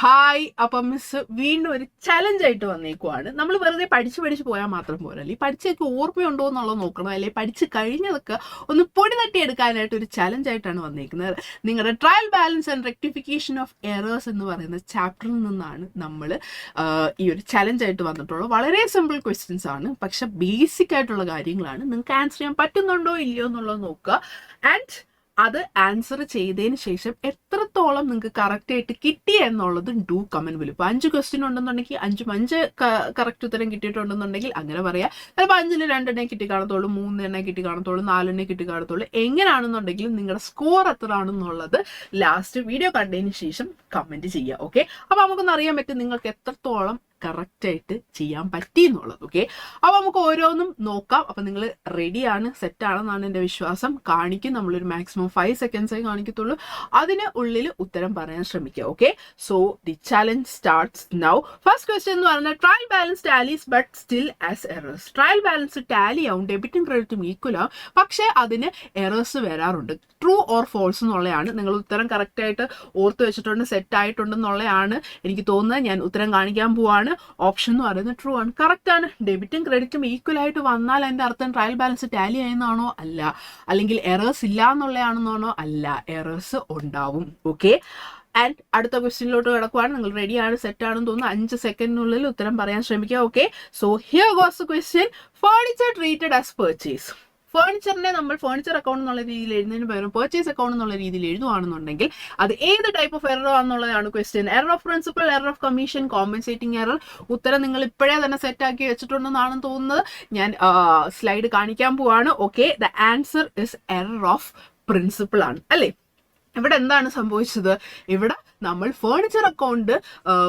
Hi. അപ്പം miss വീണ്ടും ഒരു ചലഞ്ച് ആയിട്ട് വന്നേക്കുവാണ്. നമ്മൾ വെറുതെ പഠിച്ച് പോയാൽ മാത്രം പോരല്ലേ, പഠിച്ചൊക്കെ ഓർമ്മയുണ്ടോ എന്നുള്ളത് നോക്കണം, അല്ലെ പഠിച്ച് കഴിഞ്ഞതൊക്കെ ഒന്ന് പൊടി തട്ടിയെടുക്കാനായിട്ട് ഒരു ചലഞ്ച് ആയിട്ടാണ് വന്നേക്കുന്നത്. നിങ്ങളുടെ trial balance and rectification of errors എന്ന് പറയുന്ന ചാപ്റ്ററിൽ നിന്നാണ് നമ്മൾ ഈ ഒരു ചലഞ്ച് ആയിട്ട് വന്നിട്ടുള്ളത്. വളരെ സിമ്പിൾ ക്വസ്റ്റ്യൻസ് ആണ്, പക്ഷെ ബേസിക് ആയിട്ടുള്ള കാര്യങ്ങളാണ്. നിങ്ങൾക്ക് ആൻസർ ചെയ്യാൻ പറ്റുന്നുണ്ടോ ഇല്ലയോ എന്നുള്ളത് നോക്കുക. ആൻഡ് അത് ആൻസർ ചെയ്തതിന് ശേഷം എത്രത്തോളം നിങ്ങൾക്ക് കറക്റ്റ് ആയിട്ട് കിട്ടി എന്നുള്ളത് ഡു കമന്റ് ബിലോ. ഇപ്പോൾ 5 ക്വസ്റ്റ്യൻ ഉണ്ടെന്നുണ്ടെങ്കിൽ 5 കറക്റ്റ് ഉത്തരം കിട്ടിയിട്ടുണ്ടെന്നുണ്ടെങ്കിൽ അങ്ങനെ പറയാം. ചിലപ്പോൾ 5-ൽ 2 കിട്ടി കാണത്തുള്ളൂ, 3 കിട്ടി കാണത്തുള്ളൂ, 4 കിട്ടി കാണത്തുള്ളൂ. എങ്ങനെയാണെന്നുണ്ടെങ്കിലും നിങ്ങളുടെ സ്കോർ എത്ര ആണെന്നുള്ളത് ലാസ്റ്റ് വീഡിയോ കണ്ടതിന് ശേഷം കമന്റ് ചെയ്യുക. ഓക്കെ, അപ്പൊ നമുക്കൊന്ന് അറിയാൻ പറ്റും നിങ്ങൾക്ക് എത്രത്തോളം കറക്റ്റായിട്ട് ചെയ്യാൻ പറ്റി എന്നുള്ളത്. ഓക്കെ, അപ്പോൾ നമുക്ക് ഓരോന്നും നോക്കാം. അപ്പം നിങ്ങൾ റെഡിയാണ്, സെറ്റാണെന്നാണ് എൻ്റെ വിശ്വാസം. കാണിക്കും, നമ്മളൊരു മാക്സിമം 5 സെക്കൻഡ്സേ കാണിക്കത്തുള്ളൂ. അതിന് ഉള്ളിൽ ഉത്തരം പറയാൻ ശ്രമിക്കുക. Okay, so the challenge starts now. First question എന്ന് പറയുന്നത് trial balance tallies but still has errors. Trial balance tally ആവും, ഡെബിറ്റും ക്രെഡിറ്റും ഈക്വൽ ആവും, പക്ഷേ അതിന് എറേഴ്സ് വരാറുണ്ട്. ട്രൂ ഓർ ഫോൾസ് എന്നുള്ളതാണ്. നിങ്ങൾ ഉത്തരം കറക്റ്റായിട്ട് ഓർത്ത് വെച്ചിട്ടുണ്ട്, സെറ്റ് ആയിട്ടുണ്ടെന്നുള്ളതാണ് എനിക്ക് തോന്നുന്നത്. ഞാൻ ഉത്തരം കാണിക്കാൻ പോവാണ്. ഓപ്ഷൻ എന്ന് പറയുന്നത് ട്രൂ ആണ്, കറക്റ്റ് ആണ്. ഡെബിറ്റും ക്രെഡിറ്റും ഈക്വൽ ആയിട്ട് വന്നാൽ അതിന്റെ അർത്ഥം ട്രയൽ ബാലൻസ് ടാലി ആയെന്നാണോ? അല്ല. അല്ലെങ്കിൽ എറേഴ്സ് ഇല്ല എന്നുള്ളതാണെന്നാണോ? അല്ല, എറേഴ്സ് ഉണ്ടാവും. ഓക്കെ, ആൻഡ് അടുത്ത ക്വസ്റ്റ്യനിലോട്ട് കിടക്കുവാണ്. നിങ്ങൾ റെഡിയാണ്, സെറ്റ് ആണെന്ന് തോന്നുന്നു. 5 സെക്കൻഡിനുള്ളിൽ ഉത്തരം പറയാൻ ശ്രമിക്കുക. Okay, so here goes the question. Furniture treated as purchase. ഫേർണിച്ചറിനെ നമ്മൾ ഫേർണിച്ചർ അക്കൗണ്ട് എന്നുള്ള രീതിയിൽ എഴുതുന്നതിന് പകരം പർച്ചേസ് അക്കൗണ്ട് എന്നുള്ള രീതിയിൽ എഴുതുവാണെന്നുണ്ടെങ്കിൽ അത് ഏത് ടൈപ്പ് ഓഫ് എറർ ആണെന്നുള്ളതാണ് question. Error of principal, error of commission, compensating error. ഉത്തരം നിങ്ങൾ ഇപ്പോഴേ തന്നെ സെറ്റ് ആക്കി വെച്ചിട്ടുണ്ടെന്നാണ് തോന്നുന്നത്. ഞാൻ സ്ലൈഡ് കാണിക്കാൻ പോവാണ്. Okay, the answer is error of principal ആണ്, അല്ലേ? ഇവിടെ എന്താണ് സംഭവിച്ചത്? ഇവിടെ നമ്മൾ ഫേർണിച്ചർ അക്കൗണ്ട്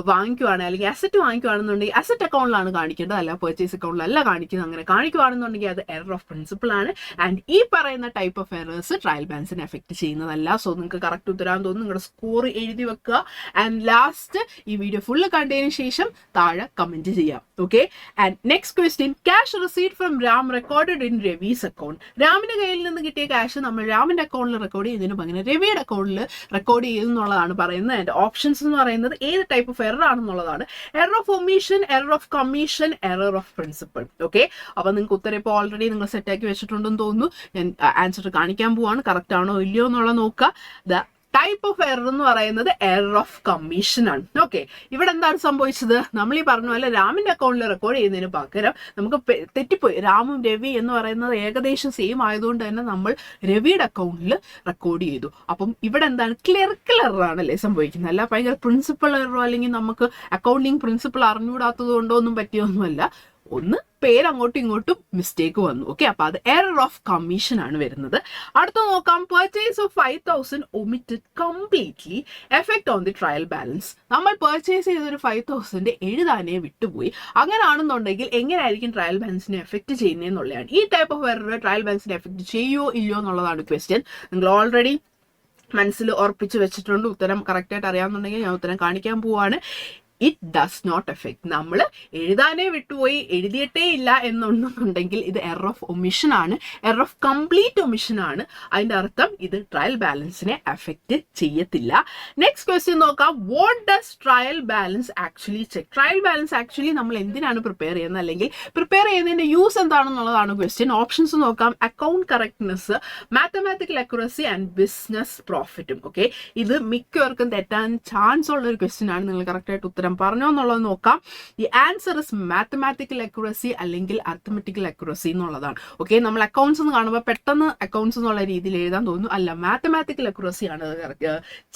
വാങ്ങിക്കുവാണ്, അല്ലെങ്കിൽ അസറ്റ് വാങ്ങിക്കുവാണെന്നുണ്ടെങ്കിൽ അസറ്റ് അക്കൗണ്ടിലാണ് കാണിക്കേണ്ടത്, അല്ല പർച്ചേസ് അക്കൗണ്ടിലല്ല കാണിക്കുന്നത്. അങ്ങനെ കാണിക്കുവാണെന്നുണ്ടെങ്കിൽ അത് എറർ ഓഫ് പ്രിൻസിപ്പിൾ ആണ്. ആൻഡ് ഈ പറയുന്ന ടൈപ്പ് ഓഫ് എറേഴ്സ് ട്രയൽ ബാലൻസിനെ എഫക്ട് ചെയ്യുന്നതല്ല. സോ നിങ്ങൾക്ക് കറക്റ്റ് ഉത്തരം തോന്നുന്നു, നിങ്ങളുടെ സ്കോർ എഴുതി വെക്കുക. ആൻഡ് ലാസ്റ്റ് ഈ വീഡിയോ ഫുള്ള് കണ്ടതിന് ശേഷം താഴെ കമന്റ് ചെയ്യാം. Okay, and next question. Cash received from Ram recorded in Ravi's account. രാമിന്റെ കയ്യിൽ നിന്ന് കിട്ടിയ ക്യാഷ് നമ്മൾ രാമിന്റെ അക്കൗണ്ടിൽ റെക്കോർഡ് ചെയ്യുന്നതിന് പകരം രവിയുടെ അക്കൗണ്ടിൽ റെക്കോർഡ് ചെയ്യുന്നുള്ളതാണ് പറയുന്നത്. ആൻഡ് ഓപ്ഷൻസ് എന്ന് പറയുന്നത് ഏത് ടൈപ്പ് ഓഫ് എറർ ആണെന്നുള്ളതാണ്. Error of omission, error of commission, error of principal. Okay, അപ്പൊ നിങ്ങൾക്ക് ഉത്തരം ഇപ്പോൾ ഓൾറെഡി നിങ്ങൾ സെറ്റ് ആക്കി വെച്ചിട്ടുണ്ടെന്ന് തോന്നുന്നു. ഞാൻ ആൻസർ കാണിക്കാൻ പോവാണ്, കറക്റ്റ് ആണോ ഇല്ലയോ എന്നുള്ളത് നോക്കുക. ദ ടൈപ്പ് ഓഫ് എറർ എന്ന് പറയുന്നത് എറർ ഓഫ് കമ്മീഷൻ ആണ്. ഓക്കെ, ഇവിടെ എന്താണ് സംഭവിച്ചത്? നമ്മൾ ഈ പറഞ്ഞ പോലെ രാമിന്റെ അക്കൗണ്ടിൽ റെക്കോർഡ് ചെയ്യുന്നതിന് പകരം നമുക്ക് തെറ്റിപ്പോയി. രാമും രവി എന്ന് പറയുന്നത് ഏകദേശം സെയിം ആയതുകൊണ്ട് തന്നെ നമ്മൾ രവിയുടെ അക്കൗണ്ടിൽ റെക്കോർഡ് ചെയ്തു. അപ്പം ഇവിടെ എന്താണ്? ക്ലറിക്കൽ എറർ ആണല്ലേ സംഭവിക്കുന്നത്, അല്ല ഭയങ്കര പ്രിൻസിപ്പൽ എററോ അല്ലെങ്കിൽ നമുക്ക് അക്കൗണ്ടിങ് പ്രിൻസിപ്പിൾ അറിഞ്ഞുകൂടാത്തത് കൊണ്ടോ ഒന്നും പറ്റിയൊന്നുമല്ല. ഒന്ന് പേര് അങ്ങോട്ടും ഇങ്ങോട്ടും മിസ്റ്റേക്ക് വന്നു. ഓക്കെ, അപ്പൊ അത് എറർ ഓഫ് കമ്മീഷൻ ആണ് വരുന്നത്. അടുത്ത നോക്കാം. Purchase of 5,000 omitted completely effect on the trial balance. നമ്മൾ പർച്ചേസ് ചെയ്തൊരു 5,000 എഴുതാനേ വിട്ടുപോയി. അങ്ങനെയാണെന്നുണ്ടെങ്കിൽ എങ്ങനെയായിരിക്കും ട്രയൽ ബാലൻസിനെ എഫക്ട് ചെയ്യുന്നതെന്നുള്ളതാണ്. ഈ ടൈപ്പ് ഓഫ് എറർ ട്രയൽ ബാലൻസിനെ എഫക്ട് ചെയ്യുമോ ഇല്ലയോ എന്നുള്ളതാണ് ക്വസ്റ്റ്യൻ. നിങ്ങൾ ഓൾറെഡി മനസ്സിൽ ഉറപ്പിച്ച് വെച്ചിട്ടുണ്ട്. ഉത്തരം കറക്റ്റായിട്ട് അറിയാമെന്നുണ്ടെങ്കിൽ ഞാൻ ഉത്തരം കാണിക്കാൻ പോവാണ്. It does not effect. നമ്മൾ എഴുതാനേ വിട്ടുപോയി, എഴുതിയിട്ടേ ഇല്ല എന്നുണ്ടെങ്കിൽ ഇത് എറർ ഓഫ് ഒമിഷൻ ആണ്, എറർ ഓഫ് കംപ്ലീറ്റ് ഒമിഷൻ ആണ്. അതിന്റെ അർത്ഥം ഇത് ട്രയൽ ബാലൻസിനെ എഫക്ട് ചെയ്യത്തില്ല. നെക്സ്റ്റ് ക്വസ്റ്റ്യൻ നോക്കാം. What does trial balance actually check? Trial balance actually നമ്മൾ എന്തിനാണ് പ്രിപ്പയർ ചെയ്യുന്നത്, അല്ലെങ്കിൽ പ്രിപ്പയർ ചെയ്യുന്നതിന്റെ യൂസ് എന്താണെന്നുള്ളതാണ് ക്വസ്റ്റ്യൻ. ഓപ്ഷൻസ് നോക്കാം. Account correctness, mathematical accuracy and business പ്രോഫിറ്റും. ഓക്കെ, ഇത് മിക്കവർക്കും തെറ്റാൻ ചാൻസ് ഉള്ള ഒരു ക്വസ്റ്റ്യൻ ആണ്. നിങ്ങൾ കറക്റ്റായിട്ട് ഉത്തരം പറഞ്ഞോ എന്നുള്ളത് നോക്കാം. The answer is mathematical accuracy അല്ലെങ്കിൽ അർത്തമെറ്റിക്കൽ അക്യുറസി എന്നുള്ളതാണ്. ഓക്കെ, നമ്മൾ അക്കൗണ്ട്സ് എന്ന് കാണുമ്പോൾ പെട്ടെന്ന് അക്കൗണ്ട്സ് എന്നുള്ള രീതിയിൽ എഴുതാൻ തോന്നുന്നു. അല്ല, മാത്തമാറ്റിക്കൽ അക്യുറസി ആണ്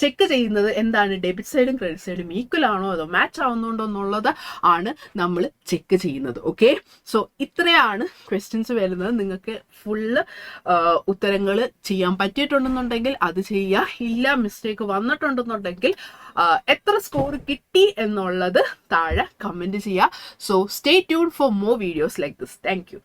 ചെക്ക് ചെയ്യുന്നത്. എന്താണ്? ഡെബിറ്റ് സൈഡും ക്രെഡിറ്റ് സൈഡും ഈക്വൽ ആണോ അതോ മാച്ച് ആവുന്നുണ്ടോ എന്നുള്ളത് ആണ് നമ്മൾ ചെക്ക് ചെയ്യുന്നത്. ഓക്കെ, സോ ഇത്രയാണ് ക്വസ്റ്റ്യൻസ് വരുന്നത്. നിങ്ങൾക്ക് ഫുള്ള് ഉത്തരങ്ങൾ ചെയ്യാൻ പറ്റിയിട്ടുണ്ടെന്നുണ്ടെങ്കിൽ അത് ചെയ്യുക. ഇല്ല, മിസ്റ്റേക്ക് വന്നിട്ടുണ്ടെന്നുണ്ടെങ്കിൽ എത്ര സ്കോർ കിട്ടി എന്നുള്ളത് താഴെ കമന്റ് ചെയ്യുക. So stay tuned for more videos like this. Thank you.